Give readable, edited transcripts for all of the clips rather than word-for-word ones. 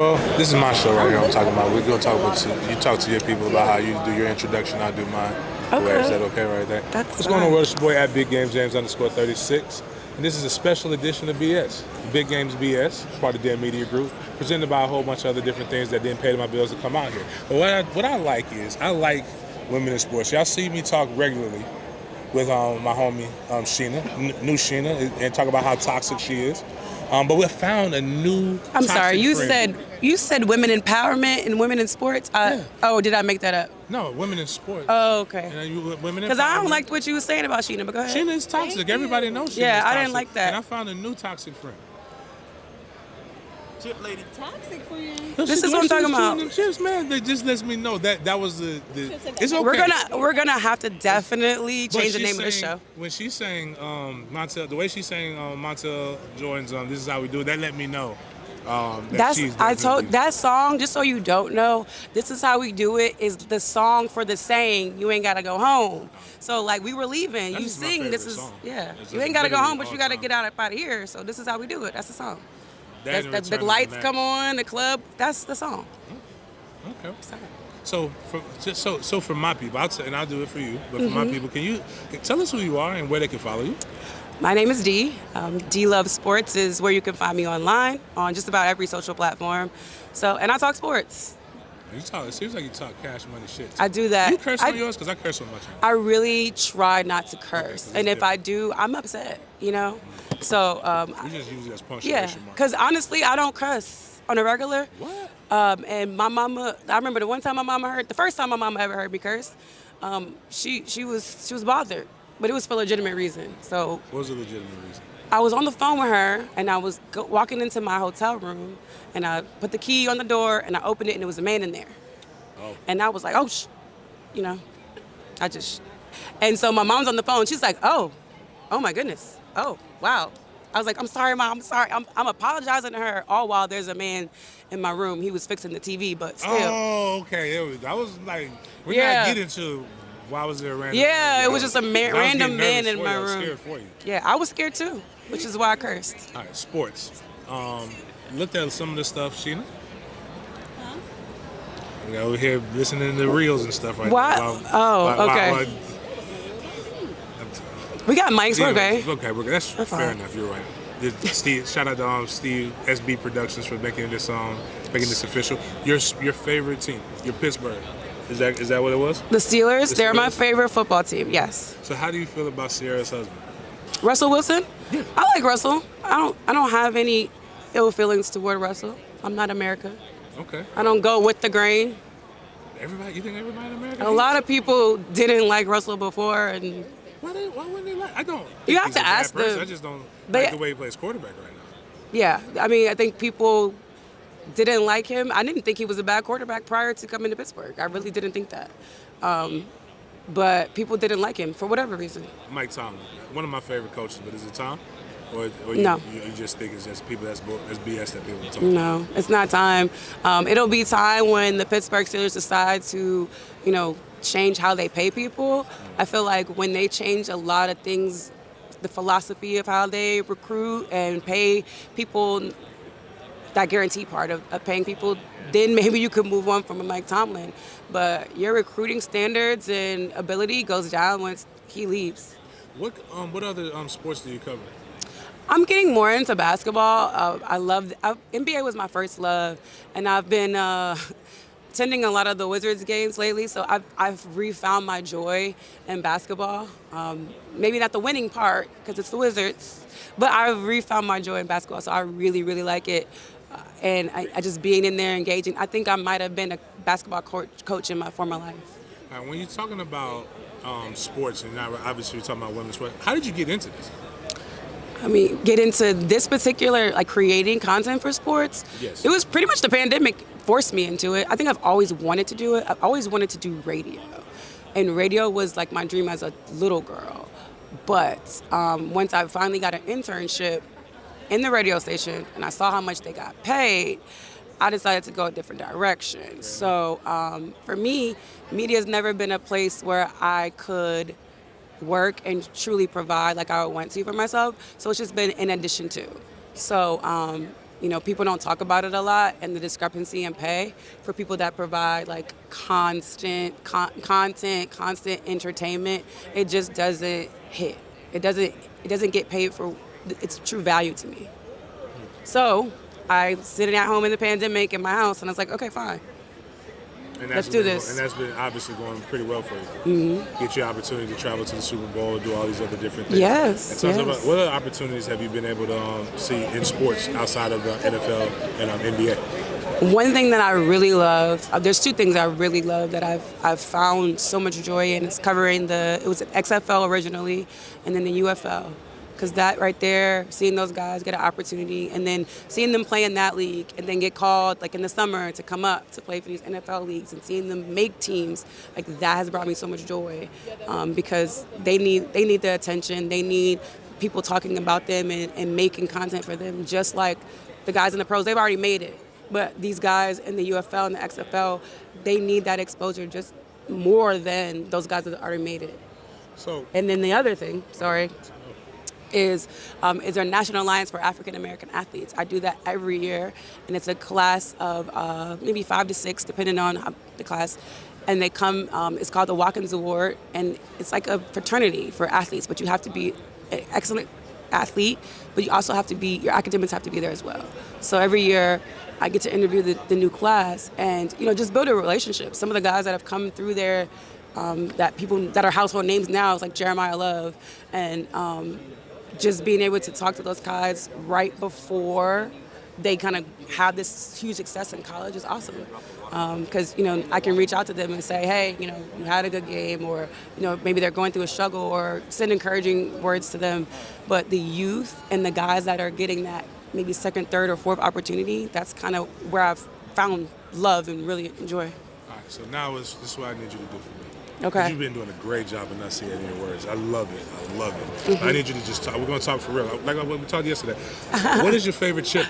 Well, this is my show right here. I'm talking about. We're gonna talk about you. Talk to your people about how you do your introduction. I do mine. Is that okay right there? That's What's fine. going on, world? It's your boy at Big Games James _36, and this is a special edition of BS. Big Games BS, part of the Media Group, presented by a whole bunch of other different things that didn't pay my bills to come out here. But what I like is I like women in sports. Y'all see me talk regularly with my homie Sheena, new Sheena, and talk about how toxic she is. But we found a new. I'm sorry. friend. You said women empowerment and women in sports. Yeah. Oh, did I make that up? No, women in sports. Oh, okay. Women Because I don't like what you were saying about Sheena. But go ahead. Sheena is toxic. Everybody knows Sheena. Yeah, is toxic. I didn't like that. And I found a new toxic friend. Chip lady toxic friend. This is what I'm talking about. Them chips, man. That just lets me know that was the. It's okay. We're gonna have to definitely change the name of the show. When she's saying Montel, the way she's saying Montel Jordan's "This Is How We Do It," that let me know. That song. Just so you don't know, "This Is How We Do It" is the song for the saying "You ain't gotta go home." So like we were leaving, That's you sing. This is song. You ain't gotta go home, but you gotta get out of here. So this is how we do it. That's the song. The lights come on, the club. That's the song. Okay. So for my people, I'll do it for you. But for my people, can you tell us who you are and where they can follow you? My name is Dee. DeeLovesSports is where you can find me online on just about every social platform. And I talk sports. It seems like you talk cash money shit. I do that. You curse on yours? Because I curse so much. I really try not to curse. And if I do, I'm upset, you know? So, you just use it as punctuation. Yeah, because honestly, I don't cuss on a regular. What? And my mama, I remember the first time my mama ever heard me curse, she was bothered, but it was for a legitimate reason. So what was a legitimate reason? I was on the phone with her, and I was walking into my hotel room, and I put the key on the door, and I opened it, and there was a man in there. Oh. And I was like, and so my mom's on the phone. She's like, oh my goodness. Oh, wow. I was like, I'm sorry, Mom. I'm sorry. I'm apologizing to her all while there's a man in my room. He was fixing the TV, but still. Oh, okay. I was like, we're not getting to why was there a random man? It was just a random man in my room. I was room. scared for you. Yeah, I was scared too, which is why I cursed. All right, sports. Looked at some of the stuff, Sheena. Huh? We're over here listening to reels and stuff right now. Okay. We got mics, we're okay. Okay, that's fair enough. You're right. Steve, shout out to Steve SB Productions for making this official. Your favorite team, your Pittsburgh. Is that what it was? The Steelers. They're my favorite football team. Yes. So how do you feel about Sierra's husband? Russell Wilson? Yeah. I like Russell. I don't have any ill feelings toward Russell. I'm not America. Okay. I don't go with the grain. You think everybody in America? A lot of people didn't like Russell before, and why wouldn't they like? I don't. You have to ask them. I just don't like the way he plays quarterback right now. Yeah, I mean, I think people didn't like him. I didn't think he was a bad quarterback prior to coming to Pittsburgh. I really didn't think that. But people didn't like him for whatever reason. Mike Tomlin, one of my favorite coaches, but is it Tom? Or No. You just think it's just people that's BS that people talk No, it's not time. It'll be time when the Pittsburgh Steelers decide to, change how they pay people. I feel like when they change a lot of things, the philosophy of how they recruit and pay people, that guarantee part of paying people, then maybe you could move on from a Mike Tomlin. But your recruiting standards and ability goes down once he leaves. What other sports do you cover? I'm getting more into basketball. NBA was my first love, and I've been attending a lot of the Wizards games lately, so I've refound my joy in basketball. Maybe not the winning part, because it's the Wizards, but I've refound my joy in basketball, so I really, really like it. And I just being in there, engaging. I think I might have been a basketball coach in my former life. All right, when you're talking about sports, and now obviously you're talking about women's sports, how did you get into this? I mean, get into this particular, creating content for sports? Yes. It was pretty much the pandemic forced me into it. I think I've always wanted to do it. I've always wanted to do radio. And radio was my dream as a little girl. But once I finally got an internship in the radio station and I saw how much they got paid, I decided to go a different direction. Okay. So for me, media has never been a place where I could work and truly provide like I would want to for myself. So it's just been in addition to. So people don't talk about it a lot, and the discrepancy in pay for people that provide like constant content, constant entertainment, it just doesn't hit. It doesn't get paid for its true value to me. So I sitting at home in the pandemic in my house, and I was like, okay, fine. Let's do this. And that's been obviously going pretty well for you. Get your opportunity to travel to the Super Bowl, do all these other different things. Yes. What other opportunities have you been able to see in sports outside of the NFL and NBA? One thing that I really love, there's two things I really love that I've found so much joy in. Is covering it was an XFL originally, and then the UFL. Because that right there, seeing those guys get an opportunity, and then seeing them play in that league, and then get called like in the summer to come up to play for these NFL leagues, and seeing them make teams, like that has brought me so much joy, because they need the attention, they need people talking about them and making content for them, just like the guys in the pros. They've already made it, but these guys in the UFL and the XFL, they need that exposure just more than those guys that already made it. And then the other thing, is our National Alliance for African American Athletes. I do that every year, and it's a class of maybe 5 to 6, depending on the class. And they come, it's called the Watkins Award, and it's like a fraternity for athletes, but you have to be an excellent athlete, but you also have to be, your academics have to be there as well. So every year, I get to interview the new class and, just build a relationship. Some of the guys that have come through there, that people that are household names now, is like Jeremiah Love, and just being able to talk to those guys right before they kind of have this huge success in college is awesome. Because, I can reach out to them and say, hey, you had a good game, or, maybe they're going through a struggle, or send encouraging words to them. But the youth and the guys that are getting that maybe second, third, or fourth opportunity, that's kind of where I've found love and really enjoy. All right, so now this is what I need you to do for me. Okay. You've been doing a great job enunciating your words. I love it. I need you to just talk. We're going to talk for real. Like what we talked yesterday. What is your favorite chip?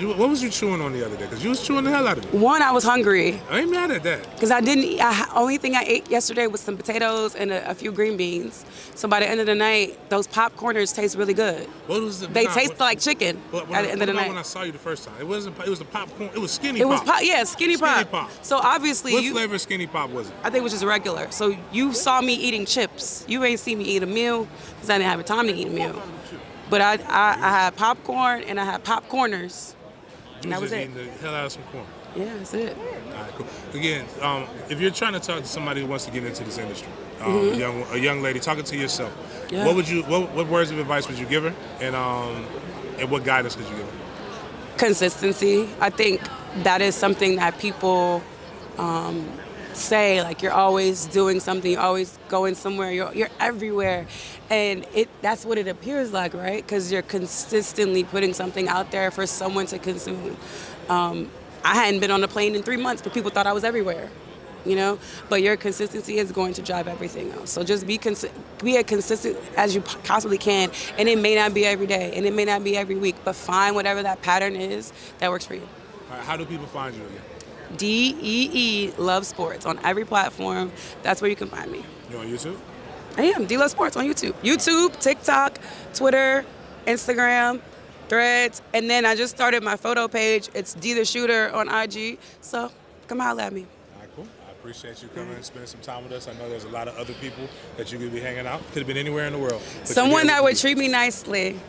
What was you chewing on the other day? Because you was chewing the hell out of it. One, I was hungry. I ain't mad at that. Because I didn't eat. Only thing I ate yesterday was some potatoes and a few green beans. So by the end of the night, those popcorners taste really good. What was the? They taste like chicken at the end of the night. When I saw you the first time, it was the popcorn. It was Skinny Pop. Skinny Pop. So obviously, what flavor of Skinny Pop was it? I think it was just regular. So you saw me eating chips. You ain't see me eat a meal because I didn't have time to eat a meal. But I had popcorn and I had popcorners. And that was it. Eating the hell out of some corn. Yeah, that's it. All right, cool. Again, if you're trying to talk to somebody who wants to get into this industry, a young lady talking to yourself, what words of advice would you give her, and what guidance could you give her? Consistency. I think that is something that people say, like, you're always doing something, you're always going somewhere, you're everywhere, and that's what it appears like, right? Because you're consistently putting something out there for someone to consume. I hadn't been on a plane in 3 months, but people thought I was everywhere, But your consistency is going to drive everything else. So just be as consistent as you possibly can, and it may not be every day, and it may not be every week, but find whatever that pattern is that works for you. All right, how do people find you again? DeeLovesSports on every platform. That's where you can find me. You on YouTube? I am. DeeLovesSports on YouTube. YouTube, TikTok, Twitter, Instagram, Threads, and then I just started my photo page. It's D the Shooter on IG. So come holler at me. All right, cool. I appreciate you coming and spending some time with us. I know there's a lot of other people that you could be hanging out. Could have been anywhere in the world. Someone that would treat me nicely.